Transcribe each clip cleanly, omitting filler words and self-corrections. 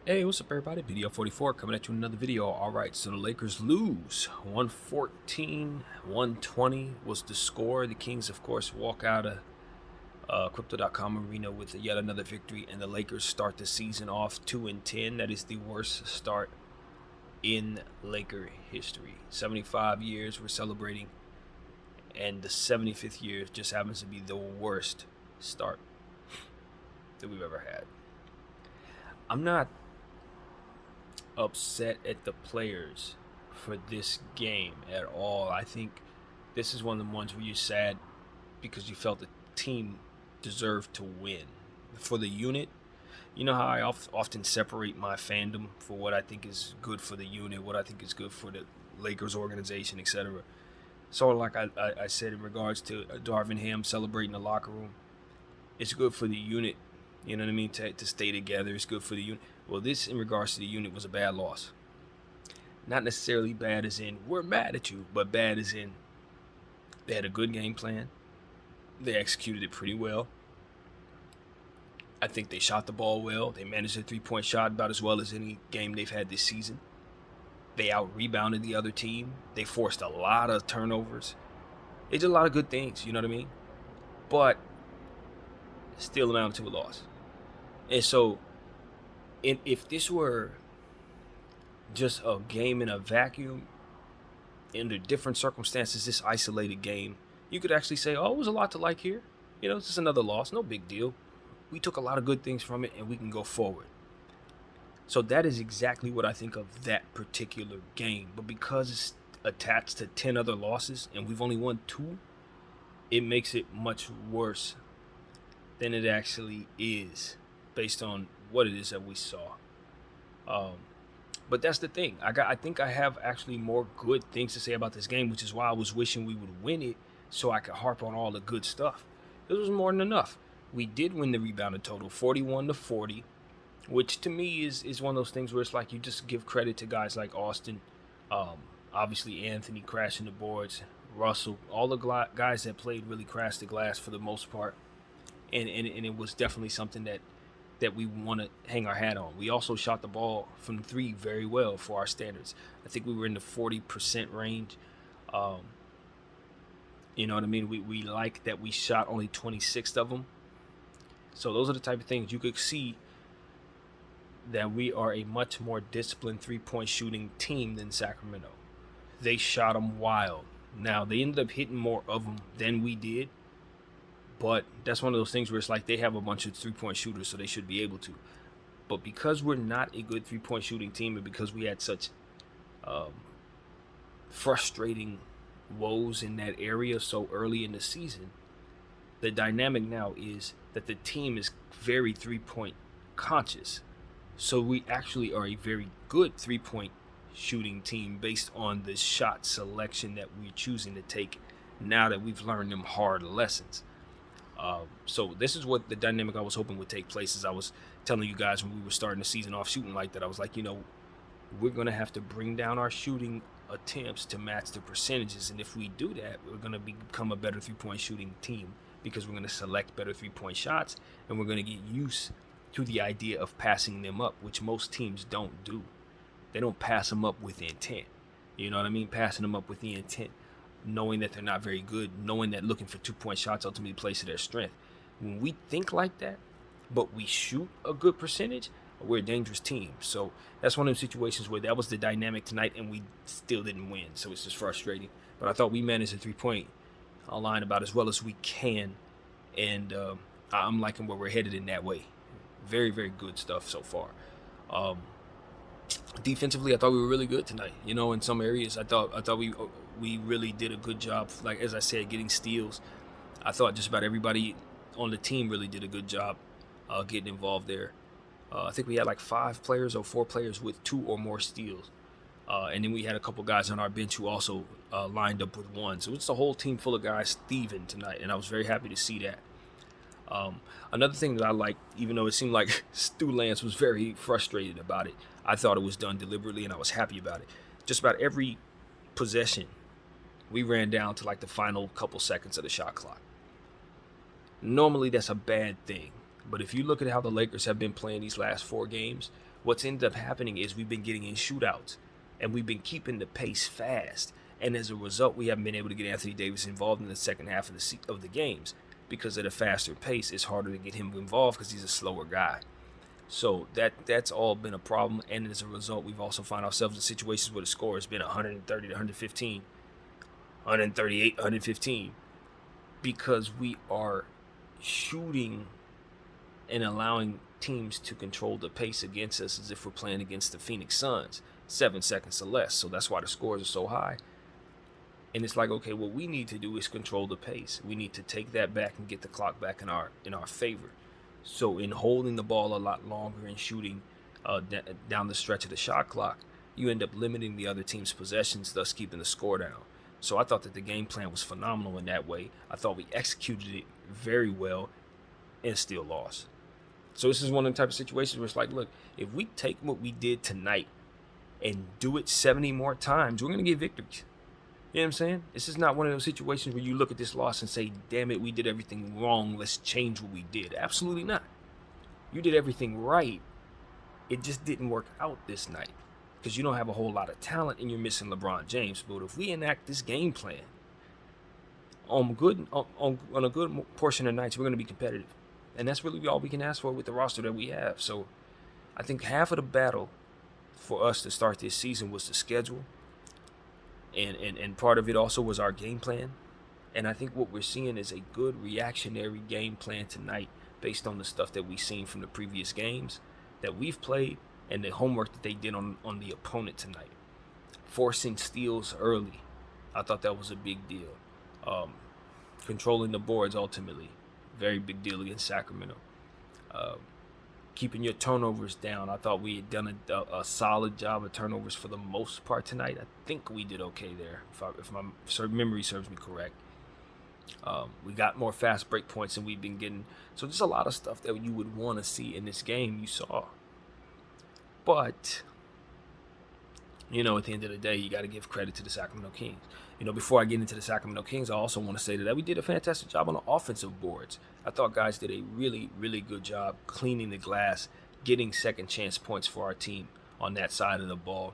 Hey, what's up, everybody? BDO 44 coming at you with another video. All right, so the Lakers lose 114, 120 was the score. The Kings, of course, walk out of Crypto.com Arena with yet another victory, and the Lakers start the season off 2-10. That is the worst start in Laker history. 75 years we're celebrating, and the 75th year just happens to be the worst start that we've ever had. I'm not upset at the players for this game at all. I think this is one of the ones where you're sad because you felt the team deserved to win. For the unit, you know how I often separate my fandom for what I think is good for the unit, what I think is good for the Lakers organization, etc. So like I said in regards to Darvin Ham celebrating the locker room, it's good for the unit, you know what I mean, to stay together. It's good for the unit. Well, this, in regards to the unit, was a bad loss. Not necessarily bad as in, we're mad at you, but bad as in, they had a good game plan. They executed it pretty well. I think they shot the ball well. They managed a three-point shot about as well as any game they've had this season. They out-rebounded the other team. They forced a lot of turnovers. They did a lot of good things, you know what I mean? But still amounted to a loss. And so, if this were just a game in a vacuum, under different circumstances, this isolated game, you could actually say, oh, it was a lot to like here. You know, it's just another loss, no big deal. We took a lot of good things from it, and we can go forward. So that is exactly what I think of that particular game. But because it's attached to 10 other losses, and we've only won 2, it makes it much worse than it actually is, based on what it is that we saw. But that's the thing. I think I have actually more good things to say about this game, which is why I was wishing we would win it so I could harp on all the good stuff. It was more than enough. We did win the rebounded total, 41-40, which to me is one of those things where it's like you just give credit to guys like Austin, obviously Anthony crashing the boards, Russell, all the guys that played really crashed the glass for the most part. And it was definitely something that we want to hang our hat on. We also shot the ball from 3 very well for our standards. I think we were in the 40% range. You know what I mean? We like that we shot only 26 of them. So those are the type of things you could see that we are a much more disciplined three-point shooting team than Sacramento. They shot them wild. Now, they ended up hitting more of them than we did. But that's one of those things where it's like they have a bunch of three-point shooters, so they should be able to. But because we're not a good three-point shooting team, and because we had such frustrating woes in that area so early in the season, the dynamic now is that the team is very three-point conscious. So we actually are a very good three-point shooting team based on the shot selection that we're choosing to take now that we've learned them hard lessons. So this is what the dynamic I was hoping would take place. As I was telling you guys when we were starting the season off shooting like that, I was like, we're going to have to bring down our shooting attempts to match the percentages. And if we do that, we're going to become a better three-point shooting team because we're going to select better three-point shots, and we're going to get used to the idea of passing them up, which most teams don't do. They don't pass them up with intent. You know what I mean? Passing them up with the intent, knowing that they're not very good, knowing that looking for 2-point shots ultimately plays to their strength. When we think like that, but we shoot a good percentage, we're a dangerous team. So that's one of those situations where that was the dynamic tonight, and we still didn't win. So it's just frustrating. But I thought we managed the 3-point line about as well as we can, and I'm liking where we're headed in that way. Very, very good stuff so far. Defensively, I thought we were really good tonight. In some areas, I thought we really did a good job. Like, as I said, getting steals. I thought just about everybody on the team really did a good job getting involved there. I think we had like 5 players or 4 players with 2 or more steals. And then we had a couple guys on our bench who also lined up with 1. So it's a whole team full of guys thieving tonight, and I was very happy to see that. Another thing that I liked, even though it seemed like Stu Lance was very frustrated about it, I thought it was done deliberately, and I was happy about it. Just about every possession, we ran down to like the final couple seconds of the shot clock. Normally, that's a bad thing. But if you look at how the Lakers have been playing these last 4 games, what's ended up happening is we've been getting in shootouts, and we've been keeping the pace fast. And as a result, we haven't been able to get Anthony Davis involved in the second half of the games because at a faster pace, it's harder to get him involved because he's a slower guy. So that's all been a problem, and as a result, we've also found ourselves in situations where the score has been 130 to 115, 138, 115, because we are shooting and allowing teams to control the pace against us as if we're playing against the Phoenix Suns, 7 seconds or less. So that's why the scores are so high. And it's like, okay, what we need to do is control the pace. We need to take that back and get the clock back in our favor. So in holding the ball a lot longer and shooting down the stretch of the shot clock, you end up limiting the other team's possessions, thus keeping the score down. So I thought that the game plan was phenomenal in that way. I thought we executed it very well and still lost. So this is one of the type of situations where it's like, look, if we take what we did tonight and do it 70 more times, we're going to get victories. You know what I'm saying? This is not one of those situations where you look at this loss and say, damn it, we did everything wrong. Let's change what we did. Absolutely not. You did everything right. It just didn't work out this night because you don't have a whole lot of talent and you're missing LeBron James. But if we enact this game plan on a good portion of nights, we're going to be competitive. And that's really all we can ask for with the roster that we have. So I think half of the battle for us to start this season was the schedule. And part of it also was our game plan. And I think what we're seeing is a good reactionary game plan tonight based on the stuff that we've seen from the previous games that we've played and the homework that they did on the opponent tonight. Forcing steals early. I thought that was a big deal. Controlling the boards ultimately. Very big deal against Sacramento. Keeping your turnovers down. I thought we had done a solid job of turnovers for the most part tonight. I think we did okay there, if my memory serves me correct. We got more fast break points than we've been getting. So there's a lot of stuff that you would want to see in this game you saw. But, at the end of the day, you got to give credit to the Sacramento Kings. Before I get into the Sacramento Kings, I also want to say that we did a fantastic job on the offensive boards. I thought guys did a really, really good job cleaning the glass, getting second chance points for our team on that side of the ball.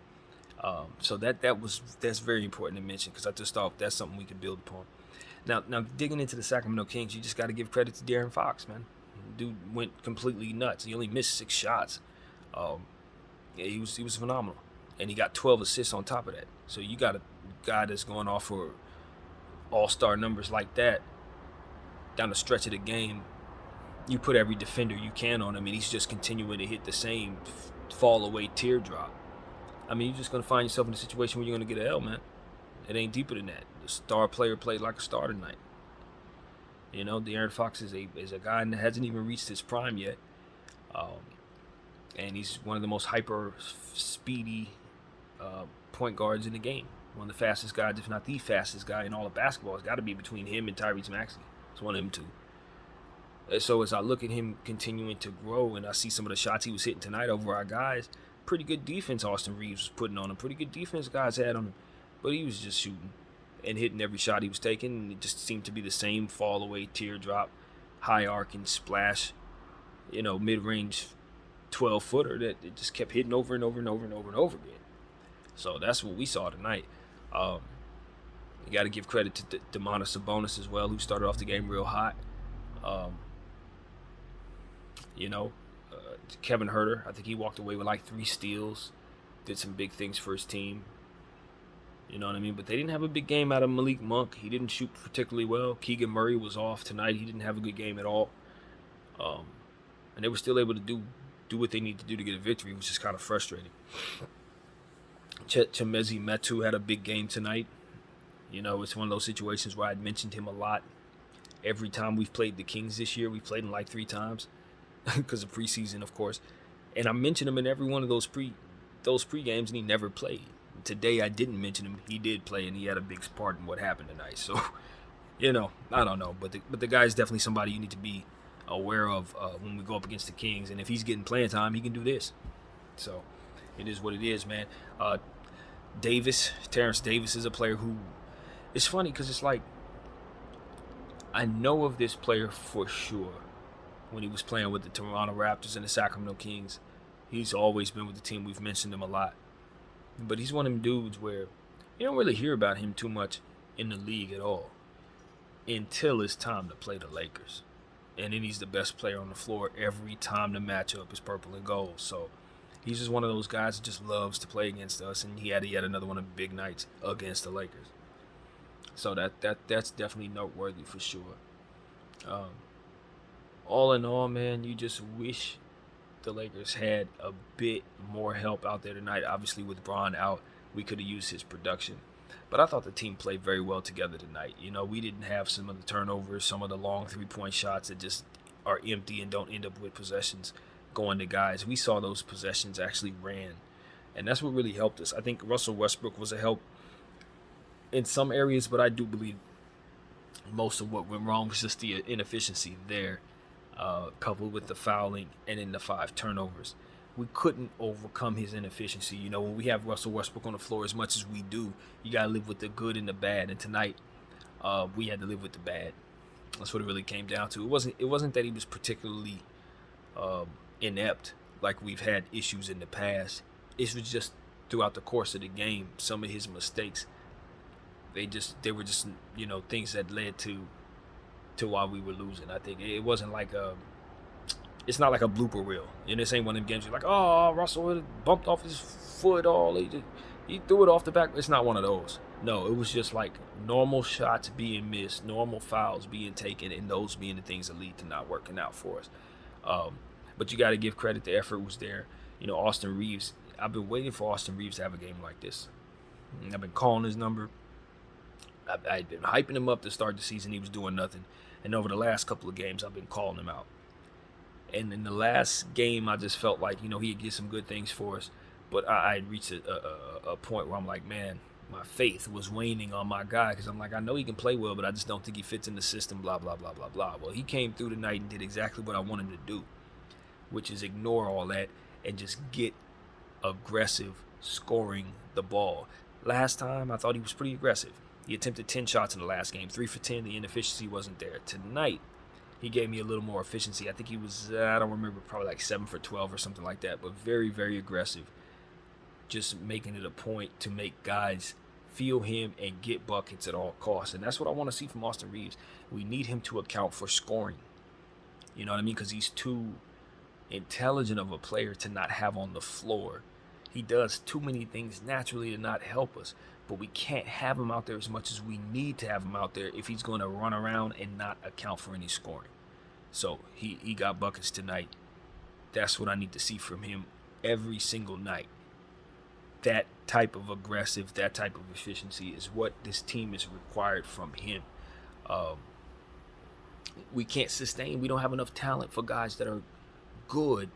So that's very important to mention because I just thought that's something we could build upon. Now digging into the Sacramento Kings, you just got to give credit to De'Aaron Fox, man. Dude went completely nuts. He only missed 6 shots. He was phenomenal, and he got 12 assists on top of that. So you got a guy that's going off for all-star numbers like that down the stretch of the game. You put every defender you can on him, and he's just continuing to hit the same fall-away teardrop. I mean, you're just going to find yourself in a situation where you're going to get an L, man. It ain't deeper than that. The star player played like a star tonight. De'Aaron Fox is a guy that hasn't even reached his prime yet. And he's one of the most hyper-speedy point guards in the game. One of the fastest guys, if not the fastest guy in all of basketball. It's got to be between him and Tyrese Maxey. It's one of them two. And so as I look at him continuing to grow and I see some of the shots he was hitting tonight over our guys, pretty good defense Austin Reeves was putting on him. Pretty good defense guys had on him. But he was just shooting and hitting every shot he was taking. And it just seemed to be the same fall-away teardrop, high arcing splash, mid-range 12-footer that it just kept hitting over and over and over and over and over again. So that's what we saw tonight. You got to give credit to Domantas Sabonis as well, who started off the game real hot. Kevin Huerter, I think he walked away with like 3 steals, did some big things for his team. You know what I mean? But they didn't have a big game out of Malik Monk. He didn't shoot particularly well. Keegan Murray was off tonight. He didn't have a good game at all. And they were still able to do what they need to do to get a victory, which is kind of frustrating. Chimezie Metu had a big game tonight. It's one of those situations where I'd mentioned him a lot. Every time we've played the Kings this year, we've played him like 3 times because of preseason, of course. And I mentioned him in every one of those pre-games, and he never played. Today I didn't mention him. He did play, and he had a big part in what happened tonight. So, I don't know. But the guy's definitely somebody you need to be aware of when we go up against the Kings. And if he's getting playing time, he can do this. So it is what it is, man. Terrence Davis is a player who, it's funny because it's like, I know of this player for sure when he was playing with the Toronto Raptors and the Sacramento Kings. He's always been with the team. We've mentioned him a lot. But he's one of them dudes where you don't really hear about him too much in the league at all until it's time to play the Lakers. And then he's the best player on the floor every time the matchup is purple and gold. So he's just one of those guys that just loves to play against us, and he had yet another one of the big nights against the Lakers. So that's definitely noteworthy for sure. Um, all in all, man, you just wish the Lakers had a bit more help out there tonight. Obviously, with Bron out, we could have used his production. But I thought the team played very well together tonight. You know, we didn't have some of the turnovers, some of the long three-point shots that just are empty and don't end up with possessions going to guys. We saw those possessions actually ran, and that's what really helped us. I think Russell Westbrook was a help in some areas, but I do believe most of what went wrong was just the inefficiency there, coupled with the fouling and then the 5 turnovers. We couldn't overcome his inefficiency. You know, when we have Russell Westbrook on the floor as much as we do, you got to live with the good and the bad. And tonight, we had to live with the bad. That's what it really came down to. It wasn't that he was particularly inept like we've had issues in the past. It was just throughout the course of the game, some of his mistakes, they were just, you know, things that led to why we were losing. I think it wasn't like it's not like a blooper reel. And this ain't one of them games you're like, oh, Russell bumped off his foot all. He threw it off the back. It's not one of those. No, it was just like normal shots being missed, normal fouls being taken, and those being the things that lead to not working out for us. But you got to give credit. The effort was there. You know, Austin Reeves, I've been waiting for Austin Reeves to have a game like this. I've been calling his number. I've been hyping him up to start the season. He was doing nothing. And over the last couple of games, I've been calling him out. And in the last game, I just felt like, you know, he'd get some good things for us. But I had reached a point where I'm like, man, my faith was waning on my guy. Because I'm like, I know he can play well, but I just don't think he fits in the system, blah, blah, blah, blah, blah. Well, he came through tonight and did exactly what I wanted him to do, which is ignore all that and just get aggressive scoring the ball. Last time, I thought he was pretty aggressive. He attempted 10 shots in the last game, 3 for 10. The inefficiency wasn't there. Tonight, he gave me a little more efficiency. I think he was, I don't remember, probably like 7 for 12 or something like that, but very, very aggressive. Just making it a point to make guys feel him and get buckets at all costs. And that's what I want to see from Austin Reeves. We need him to account for scoring. You know what I mean? Because he's too intelligent of a player to not have on the floor. He does too many things naturally to not help us. But we can't have him out there as much as we need to have him out there if he's going to run around and not account for any scoring. So he got buckets tonight. That's what I need to see from him every single night. That type of aggressive, that type of efficiency is what this team is required from him. We can't sustain. We don't have enough talent for guys that are good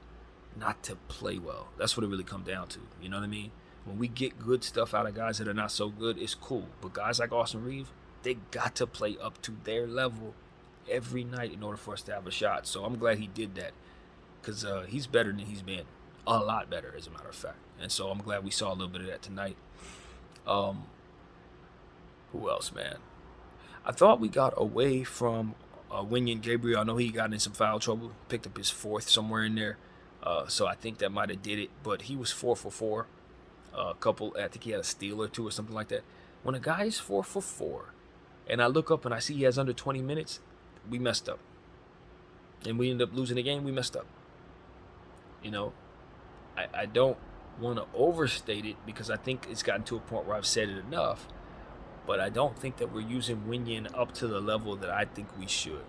not to play well. That's what it really comes down to. You know what I mean? When we get good stuff out of guys that are not so good, it's cool. But guys like Austin Reeves, they got to play up to their level every night in order for us to have a shot. So I'm glad he did that because he's better than he's been. A lot better, as a matter of fact. And so I'm glad we saw a little bit of that tonight. Who else, man? I thought we got away from Wenyen Gabriel. I know he got in some foul trouble. Picked up his 4th somewhere in there. So I think that might have did it. But he was 4 for 4. A couple, I think he had a steal or 2 or something like that. When a guy is 4 for 4, and I look up and I see he has under 20 minutes, we messed up. And we end up losing the game, we messed up. You know, I don't want to overstate it because I think it's gotten to a point where I've said it enough, but I don't think that we're using Wenyen up to the level that I think we should.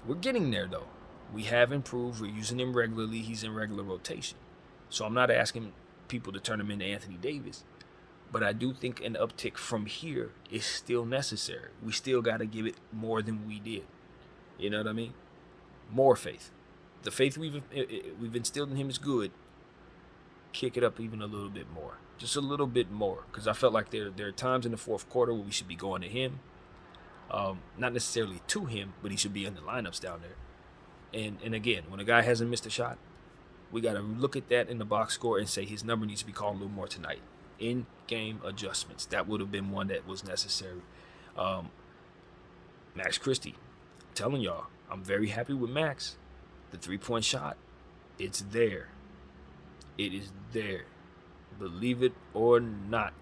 We're getting there, though. We have improved. We're using him regularly. He's in regular rotation. So I'm not asking people to turn him into Anthony Davis, but I do think an uptick from here is still necessary. We still got to give it more than we did. You know what I mean? More faith. The faith we've instilled in him is good. Kick it up even a little bit more, just a little bit more, because I felt like there are times in the 4th quarter where we should be going to him, not necessarily to him, but he should be in the lineups down there. And again, when a guy hasn't missed a shot, we got to look at that in the box score and say his number needs to be called a little more tonight. In-game adjustments. That would have been one that was necessary. Max Christie. I'm telling y'all, I'm very happy with Max. The 3-point shot, it's there. It is there. Believe it or not,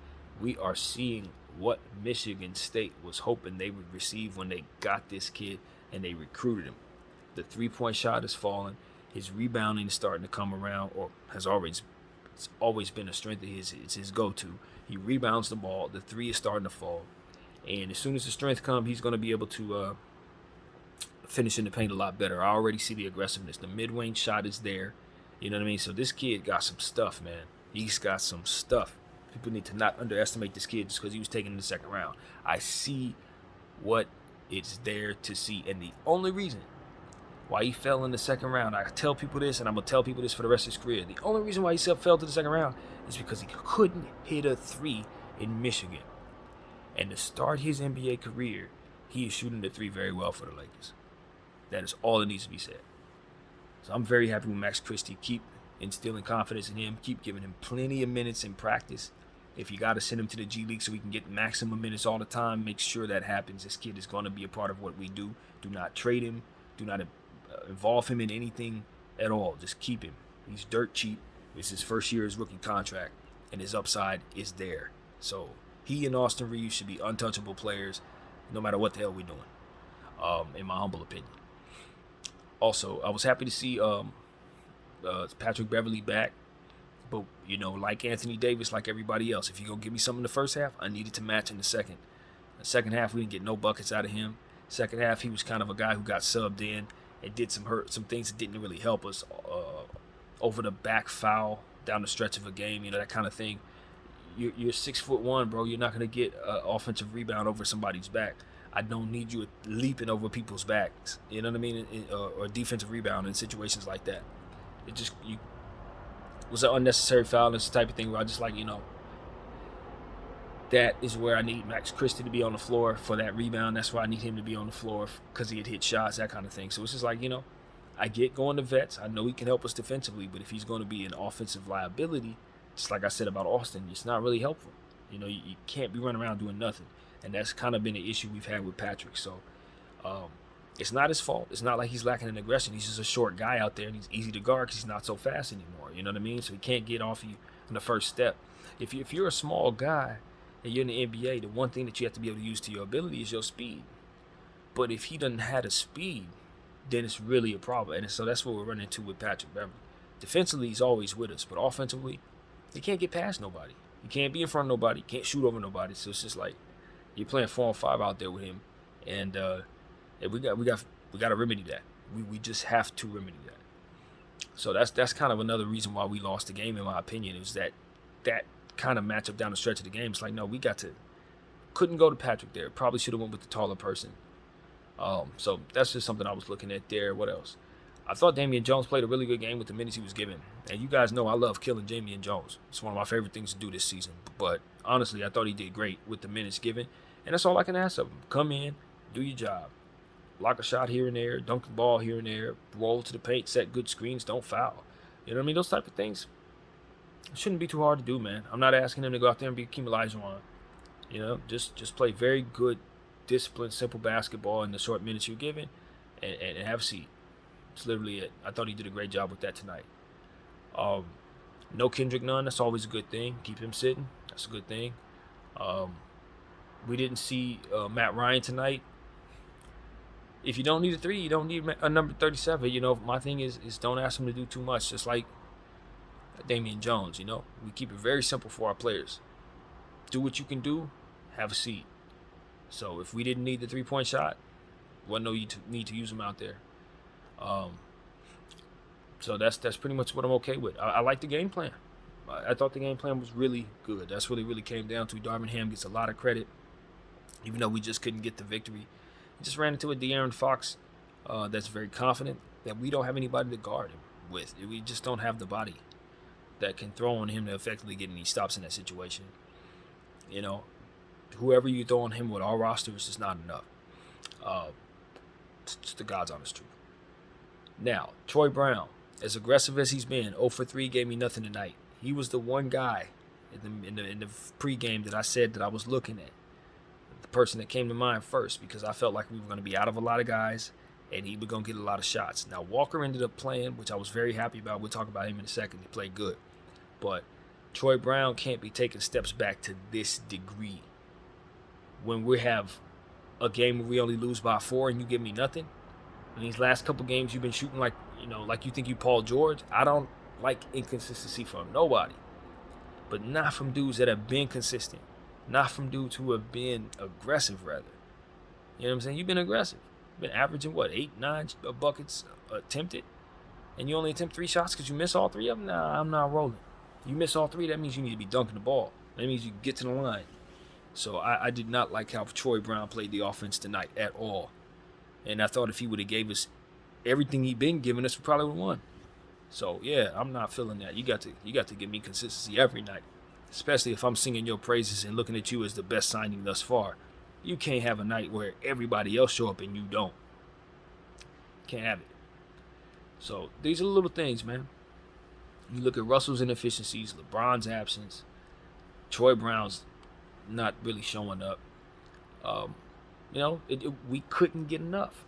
we are seeing what Michigan State was hoping they would receive when they got this kid and they recruited him. The 3-point shot is falling. His rebounding is starting to come around, or it's always been a strength of his. It's his go-to. He rebounds the ball. The three is starting to fall, and as soon as the strength comes, he's going to be able to finish in the paint a lot better. I already see the aggressiveness. The mid-range shot is there. You know what I mean? So this kid got some stuff, man. He's got some stuff. People need to not underestimate this kid just because he was taken in the second round. I see what it's there to see, and the only reason why he fell in the second round, I tell people this, and I'm going to tell people this for the rest of his career. The only reason why he fell to the second round is because he couldn't hit a three in Michigan. And to start his NBA career, he is shooting the three very well for the Lakers. That is all that needs to be said. So I'm very happy with Max Christie. Keep instilling confidence in him. Keep giving him plenty of minutes in practice. If you got to send him to the G League so we can get maximum minutes all the time, make sure that happens. This kid is going to be a part of what we do. Do not trade him. Do not involve him in anything at all. Just keep him. He's dirt cheap. It's his first year of his rookie contract, and his upside is there. So he and Austin Reeves should be untouchable players no matter what the hell we're doing, in my humble opinion. Also, I was happy to see Patrick Beverley back. But, you know, like Anthony Davis, like everybody else, if you're going to give me something in the first half, I needed to match in the second. The second half, we didn't get no buckets out of him. Second half, he was kind of a guy who got subbed in and did some things that didn't really help us. Over the back foul down the stretch of a game, you know, that kind of thing. You're 6'1", bro. You're not going to get an offensive rebound over somebody's back. I don't need you leaping over people's backs. You know what I mean? Or defensive rebound in situations like that. It was an unnecessary foul. And it's the type of thing where I just like, you know, that is where I need Max Christie to be on the floor for that rebound. That's why I need him to be on the floor because he had hit shots, that kind of thing. So it's just like, you know, I get going to vets. I know he can help us defensively, but if he's going to be an offensive liability, just like I said about Austin, it's not really helpful. You know, you can't be running around doing nothing. And that's kind of been an issue we've had with Patrick. So it's not his fault. It's not like he's lacking in aggression. He's just a short guy out there, and he's easy to guard because he's not so fast anymore. You know what I mean? So he can't get off you on the first step. If you're a small guy and you're in the NBA, the one thing that you have to be able to use to your ability is your speed. But if he doesn't have the speed, then it's really a problem. And so that's what we're running into with Patrick Beverley. Defensively, he's always with us. But offensively, he can't get past nobody. He can't be in front of nobody. He can't shoot over nobody. So it's just like you're playing 4-on-5 out there with him. And we got to remedy that. We just have to remedy that. So that's kind of another reason why we lost the game, in my opinion, is that kind of matchup down the stretch of the game. It's like, no, couldn't go to Patrick there. Probably should have went with the taller person. So that's just something I was looking at there. What else? I thought Damian Jones played a really good game with the minutes he was given. And you guys know I love killing Damian Jones. It's one of my favorite things to do this season. But honestly, I thought he did great with the minutes given. And that's all I can ask of him. Come in, do your job. Block a shot here and there, dunk the ball here and there, roll to the paint, set good screens, don't foul. You know what I mean? Those type of things shouldn't be too hard to do, man. I'm not asking him to go out there and be Hakeem Olajuwon. You know, just play very good, disciplined, simple basketball in the short minutes you're given and have a seat. That's literally it. I thought he did a great job with that tonight. No Kendrick Nunn. That's always a good thing. Keep him sitting. That's a good thing. We didn't see Matt Ryan tonight. If you don't need a three, you don't need a number 37. You know, my thing is don't ask him to do too much. Just like Damian Jones, you know. We keep it very simple for our players. Do what you can do. Have a seat. So if we didn't need the 3-point shot, wasn't no need to use him out there. So that's pretty much what I'm okay with. I like the game plan. I thought the game plan was really good. That's what it really came down to. Darvin Ham gets a lot of credit, even though we just couldn't get the victory. We just ran into a De'Aaron Fox that's very confident that we don't have anybody to guard him with. We just don't have the body that can throw on him to effectively get any stops in that situation. You know, whoever you throw on him with our roster is just not enough. It's the God's honest truth. Now, Troy Brown, as aggressive as he's been, 0 for 3 gave me nothing tonight. He was the one guy in the pregame that I said that I was looking at. The person that came to mind first, because I felt like we were going to be out of a lot of guys and he was going to get a lot of shots. Now, Walker ended up playing, which I was very happy about. We'll talk about him in a second. He played good. But Troy Brown can't be taking steps back to this degree. When we have a game where we only lose by 4 and you give me nothing. In these last couple games, you've been shooting like you think you Paul George. I don't like inconsistency from nobody, but not from dudes that have been consistent, not from dudes who have been aggressive. Rather, you know what I'm saying? You've been aggressive. You've been averaging what 8, 9 buckets attempted, and you only attempt 3 shots because you miss all 3 of them. Nah, I'm not rolling. You miss all 3, that means you need to be dunking the ball. That means you get to the line. So I did not like how Troy Brown played the offense tonight at all. And I thought if he would have gave us everything he'd been giving us, we probably would have won. So yeah, I'm not feeling that. You got to give me consistency every night, especially if I'm singing your praises and looking at you as the best signing thus far. You can't have a night where everybody else show up and you don't. Can't have it. So these are the little things, man. You look at Russell's inefficiencies, LeBron's absence, Troy Brown's not really showing up. We couldn't get enough.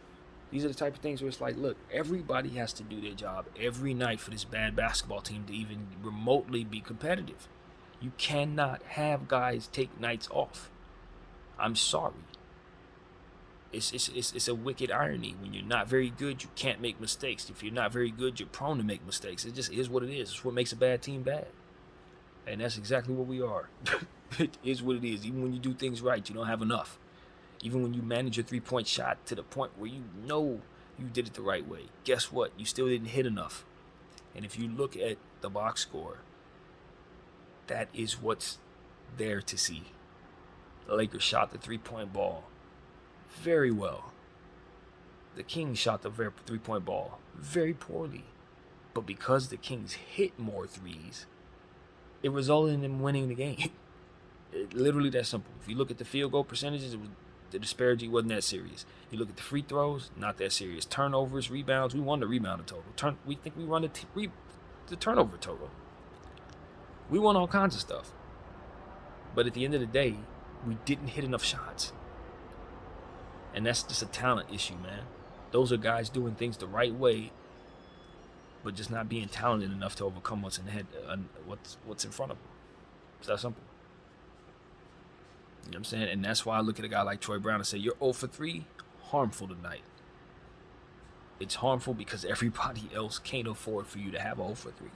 These are the type of things where it's like, look, everybody has to do their job every night for this bad basketball team to even remotely be competitive. You cannot have guys take nights off. I'm sorry. It's a wicked irony. When you're not very good, you can't make mistakes. If you're not very good, you're prone to make mistakes. It just is what it is. It's what makes a bad team bad. And that's exactly what we are. It is what it is. Even when you do things right, you don't have enough. Even when you manage your 3-point shot to the point where you know you did it the right way, guess what? You still didn't hit enough. And if you look at the box score, that is what's there to see. The Lakers shot the 3-point ball very well. The Kings shot the 3-point ball very poorly. But because the Kings hit more threes, it resulted in them winning the game. Literally that simple. If you look at the field goal percentages, the disparity wasn't that serious. You look at the free throws, not that serious. Turnovers, rebounds, we won the rebound total. We think we won the turnover total. We won all kinds of stuff. But at the end of the day, we didn't hit enough shots. And that's just a talent issue, man. Those are guys doing things the right way, but just not being talented enough to overcome what's in what's in front of them. It's that simple. You know what I'm saying? And that's why I look at a guy like Troy Brown and say, you're 0 for 3, harmful tonight. It's harmful because everybody else can't afford for you to have a 0 for 3.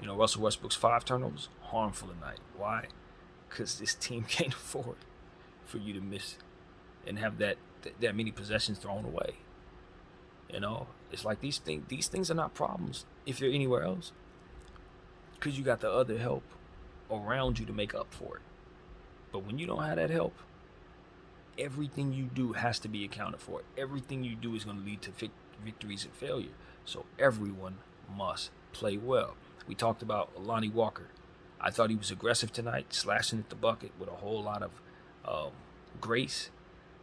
You know, Russell Westbrook's 5 turnovers, harmful tonight. Why? Because this team can't afford for you to miss and have that many possessions thrown away. You know, it's like these things are not problems if you're anywhere else, because you got the other help around you to make up for it. But when you don't have that help, everything you do has to be accounted for. Everything you do is going to lead to victories and failure. So everyone must play well. We talked about Lonnie Walker. I thought he was aggressive tonight, slashing at the bucket with a whole lot of grace.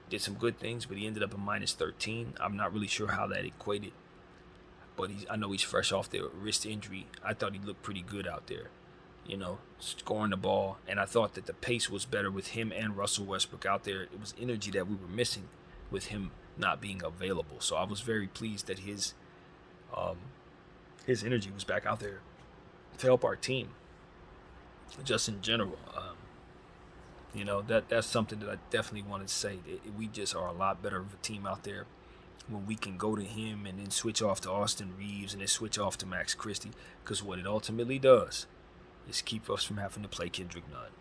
Did some good things, but he ended up a minus 13. I'm not really sure how that equated, but I know he's fresh off the wrist injury. I thought he looked pretty good out there, you know, scoring the ball. And I thought that the pace was better with him and Russell Westbrook out there. It was energy that we were missing with him not being available. So I was very pleased that his energy was back out there to help our team, just in general. You know, that's something that I definitely want to say. We just are a lot better of a team out there when we can go to him and then switch off to Austin Reeves and then switch off to Max Christie. Because what it ultimately does is keep us from having to play Kendrick Nunn.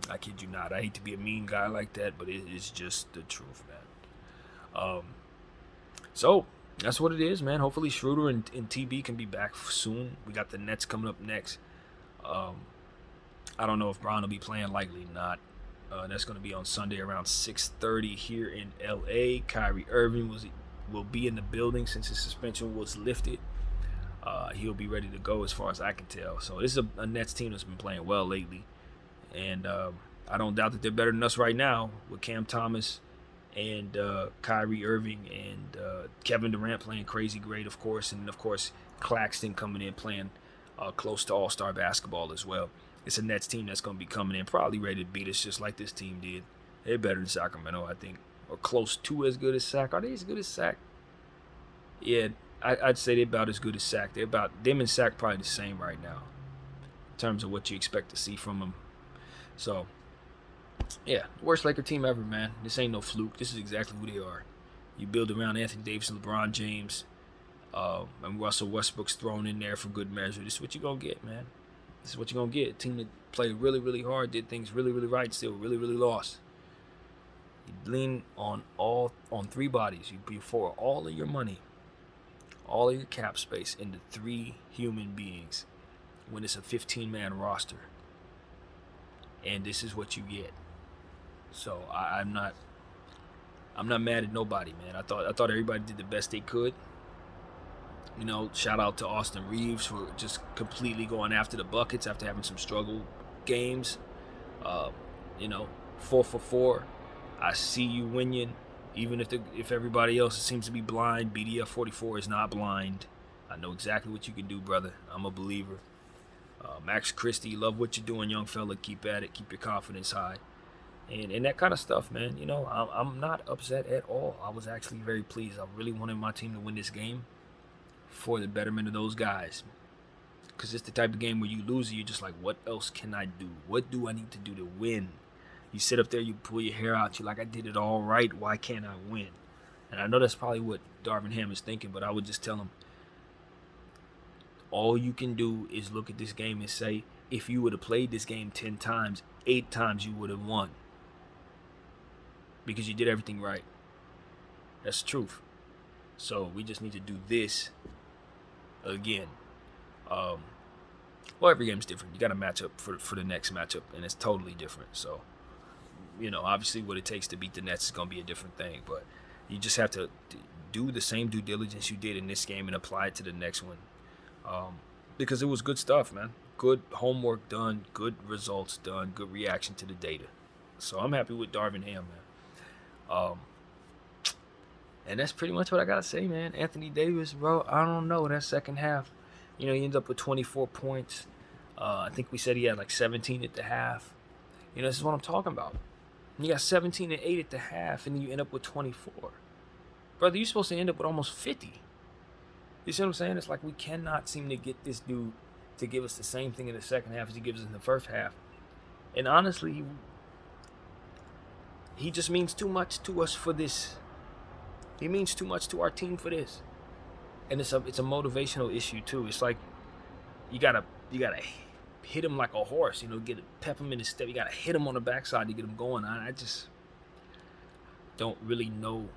I kid you not. I hate to be a mean guy like that, but it is just the truth, man. So that's what it is, man. Hopefully Schroeder and TB can be back soon. We got the Nets coming up next. I don't know if Brown will be playing, likely not. That's going to be on Sunday around 6:30 here in LA. Kyrie Irving will be in the building since his suspension was lifted. He'll be ready to go as far as I can tell. So this is a Nets team that's been playing well lately. And I don't doubt that they're better than us right now with Cam Thomas and Kyrie Irving and Kevin Durant playing crazy great, of course. And, of course, Claxton coming in playing close to all-star basketball as well. It's a Nets team that's going to be coming in probably ready to beat us just like this team did. They're better than Sacramento, I think, or close to as good as Sac. Are they as good as Sac? Yeah, I'd say they're about as good as Sac. They're about, them and Sac probably the same right now. terms of what you expect to see from him. So, yeah, worst Laker team ever, man. This ain't no fluke. This is exactly who they are. You build around Anthony Davis and LeBron James, and Russell Westbrook's thrown in there for good measure. This is what you're going to get, man. This is what you're going to get. A team that played really, really hard, did things really, really right, still really, really lost. You lean on three bodies. You pour all of your money, all of your cap space into three human beings when it's a 15-man roster. And this is what you get. So I'm not mad at nobody, man. I thought everybody did the best they could. You know, shout out to Austin Reeves for just completely going after the buckets after having some struggle games. 4 for 4. I see you winning, even if everybody else seems to be blind. BDF 44 is not blind. I know exactly what you can do, brother. I'm a believer. Max Christie, love what you're doing, young fella. Keep at it. Keep your confidence high. And that kind of stuff, man. You know, I'm not upset at all. I was actually very pleased. I really wanted my team to win this game for the betterment of those guys. Because it's the type of game where you lose, you're just like, what else can I do? What do I need to do to win? You sit up there, you pull your hair out. You're like, I did it all right. Why can't I win? And I know that's probably what Darvin Ham is thinking, but I would just tell him, all you can do is look at this game and say, if you would have played this game 10 times, 8 times you would have won. Because you did everything right. That's the truth. So we just need to do this again. Every game's different. You got to match up for the next matchup, and it's totally different. So, obviously what it takes to beat the Nets is going to be a different thing. But you just have to do the same due diligence you did in this game and apply it to the next one. Because it was good stuff, man. Good homework done, good results done, good reaction to the data. So I'm happy with Darvin Ham, man. And that's pretty much what I got to say, man. Anthony Davis, bro, I don't know. That second half, he ends up with 24 points. I think we said he had like 17 at the half. This is what I'm talking about. You got 17 and 8 at the half, and then you end up with 24. Brother, you're supposed to end up with almost 50. You see what I'm saying? It's like we cannot seem to get this dude to give us the same thing in the second half as he gives us in the first half. And honestly, he just means too much to us for this. He means too much to our team for this. And it's a motivational issue too. It's like you gotta hit him like a horse, pep him in his step. You gotta hit him on the backside to get him going. I just don't really know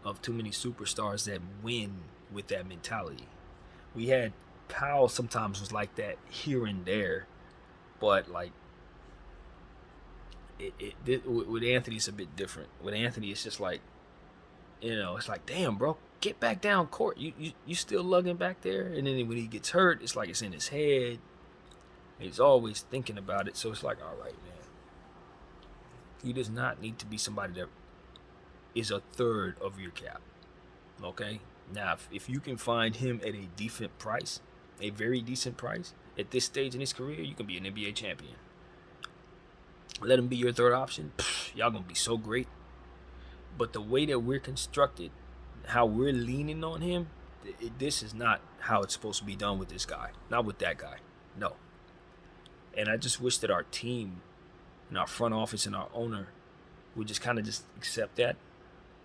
of too many superstars that win with that mentality. We had Powell sometimes was like that here and there, but like with Anthony it's a bit different. With Anthony it's just like, it's like, damn, bro, get back down court. You still lugging back there, and then when he gets hurt, it's like it's in his head. He's always thinking about it, so it's like, all right, man. He does not need to be somebody that is a third of your cap. Okay? Now, if you can find him at a decent price, a very decent price, at this stage in his career, you can be an NBA champion. Let him be your third option. Y'all gonna be so great. But the way that we're constructed, how we're leaning on him, this is not how it's supposed to be done with this guy. Not with that guy. No. And I just wish that our team and our front office and our owner would just kind of just accept that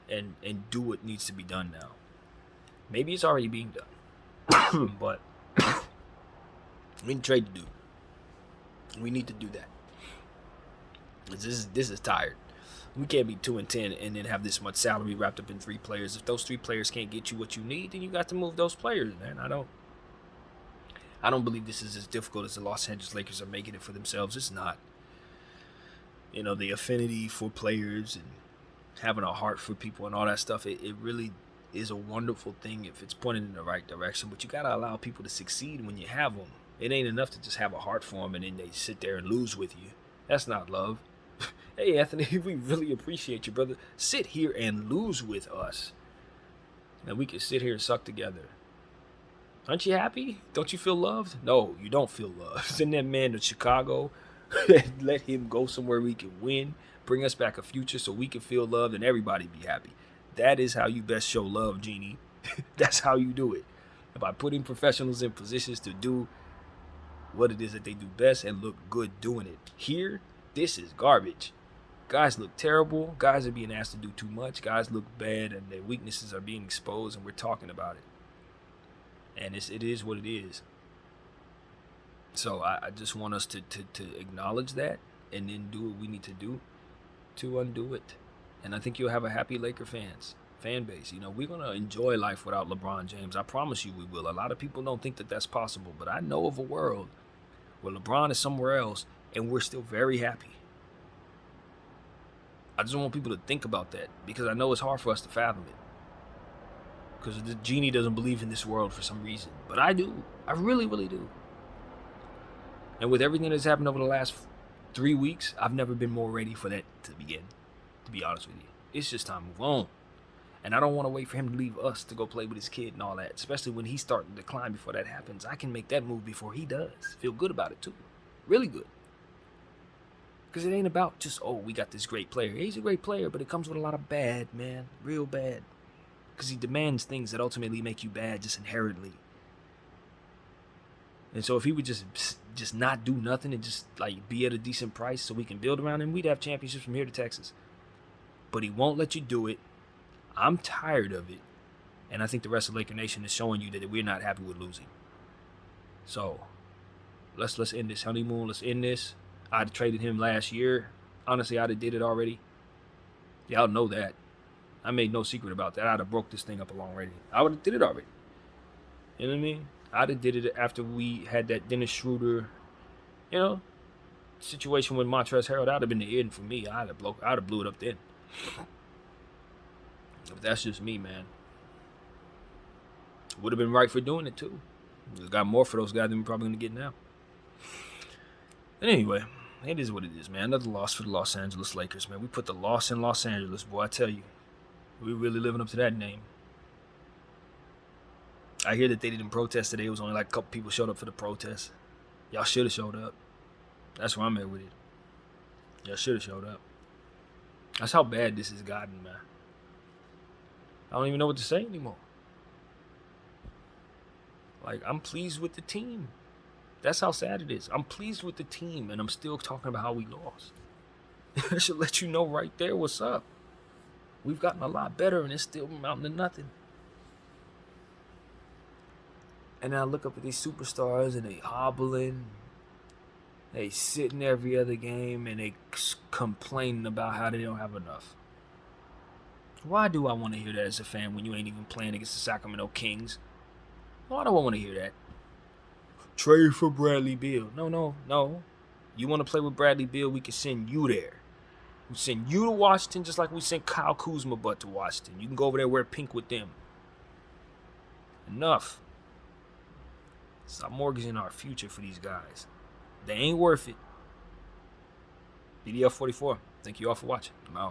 and do what needs to be done now. Maybe it's already being done. But we need to trade the dude. We need to do that. This is tired. We can't be 2-10 and then have this much salary wrapped up in 3 players. If those 3 players can't get you what you need, then you got to move those players, man. I don't believe this is as difficult as the Los Angeles Lakers are making it for themselves. It's not. The affinity for players and having a heart for people and all that stuff, it really is a wonderful thing if it's pointed in the right direction. But you got to allow people to succeed when you have them. It ain't enough to just have a heart for them and then they sit there and lose with you. That's not love. Hey, Anthony, we really appreciate you, brother. Sit here and lose with us. And we can sit here and suck together. Aren't you happy? Don't you feel loved? No, you don't feel loved. Send that man to Chicago. Let him go somewhere we can win. Bring us back a future so we can feel loved and everybody be happy. That is how you best show love, Genie. That's how you do it. By putting professionals in positions to do what it is that they do best and look good doing it. Here, this is garbage. Guys look terrible. Guys are being asked to do too much. Guys look bad, and their weaknesses are being exposed, and we're talking about it. And it is what it is. So I just want us to acknowledge that and then do what we need to do to undo it. And I think you'll have a happy Laker fan base. You know, we're going to enjoy life without LeBron James. I promise you we will. A lot of people don't think that that's possible, but I know of a world where LeBron is somewhere else and we're still very happy. I just want people to think about that because I know it's hard for us to fathom it. Because the genie doesn't believe in this world for some reason. But I do. I really, really do. And with everything that's happened over the last 3 weeks, I've never been more ready for that to begin, to be honest with you. It's just time to move on. And I don't want to wait for him to leave us to go play with his kid and all that, especially when he's starting to decline before that happens. I can make that move before he does. Feel good about it, too. Really good. Because it ain't about just, oh, we got this great player. He's a great player, but it comes with a lot of bad, man. Real bad. Because he demands things that ultimately make you bad just inherently. And so if he would just not do nothing and just like be at a decent price so we can build around him, we'd have championships from here to Texas. But he won't let you do it. I'm tired of it. And I think the rest of Laker Nation is showing you that we're not happy with losing. So let's end this honeymoon. Let's end this. I'd have traded him last year. Honestly, I'd have did it already. Y'all know that. I made no secret about that. I'd have broke this thing up already. I would have did it already. You know what I mean? I'd have did it after we had that Dennis Schroeder, situation with Montrezl Harrell. That would have been the end for me. I'd have blew it up then. But that's just me, man. Would have been right for doing it too. We got more for those guys than we're probably gonna get now. But anyway, it is what it is, man. Another loss for the Los Angeles Lakers, man. We put the loss in Los Angeles, boy. I tell you, we're really living up to that name. I hear that they didn't protest today. It was only like a couple people showed up for the protest. Y'all should have showed up. That's where I'm at with it. Y'all should have showed up. That's how bad this has gotten, man. I don't even know what to say anymore. Like, I'm pleased with the team. That's how sad it is. I'm pleased with the team, and I'm still talking about how we lost. I should let you know right there what's up. We've gotten a lot better, and it's still amounting to nothing. And I look up at these superstars, and they hobbling. They sitting every other game, and they complaining about how they don't have enough. Why do I want to hear that as a fan when you ain't even playing against the Sacramento Kings? Why do I want to hear that? Trade for Bradley Beal. No. You want to play with Bradley Beal, we can send you there. We send you to Washington just like we sent Kyle Kuzma to Washington. You can go over there and wear pink with them. Enough. Stop mortgaging our future for these guys. They ain't worth it. BDF 44. Thank you all for watching. I'm out.